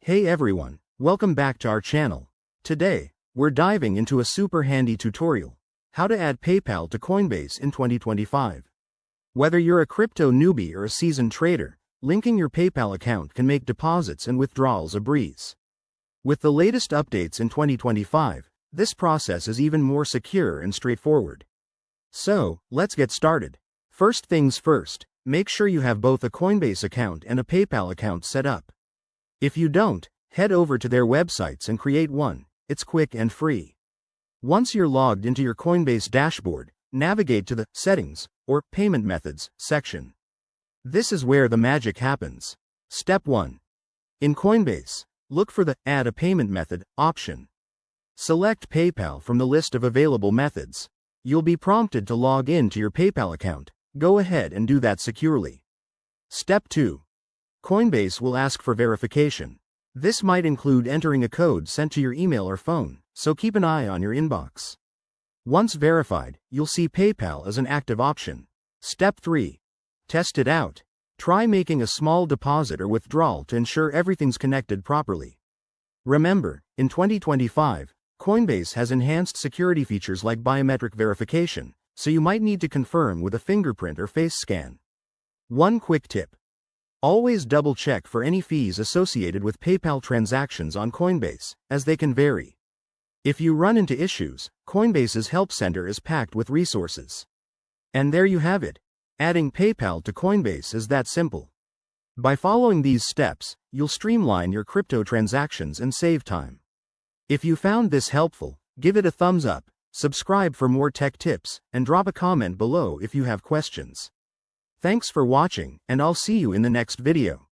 Hey everyone, welcome back to our channel. Today, we're diving into a super handy tutorial, how to add PayPal to Coinbase in 2025. Whether you're a crypto newbie or a seasoned trader, linking your PayPal account can make deposits and withdrawals a breeze. With the latest updates in 2025, this process is even more secure and straightforward. So, let's get started. First things first, make sure you have both a Coinbase account and a PayPal account set up. If you don't, head over to their websites and create one. It's quick and free. Once you're logged into your Coinbase dashboard, navigate to the Settings or Payment Methods section. This is where the magic happens. Step 1. In Coinbase, look for the Add a Payment Method option. Select PayPal from the list of available methods. You'll be prompted to log in to your PayPal account. Go ahead and do that securely. Step 2. Coinbase will ask for verification. This might include entering a code sent to your email or phone, so keep an eye on your inbox. Once verified, you'll see PayPal as an active option. Step 3. Test it out. Try making a small deposit or withdrawal to ensure everything's connected properly. Remember, in 2025, Coinbase has enhanced security features like biometric verification, so you might need to confirm with a fingerprint or face scan. One quick tip. Always double-check for any fees associated with PayPal transactions on Coinbase, as they can vary. If you run into issues, Coinbase's Help Center is packed with resources. And there you have it. Adding PayPal to Coinbase is that simple. By following these steps, you'll streamline your crypto transactions and save time. If you found this helpful, give it a thumbs up, subscribe for more tech tips, and drop a comment below if you have questions. Thanks for watching, and I'll see you in the next video.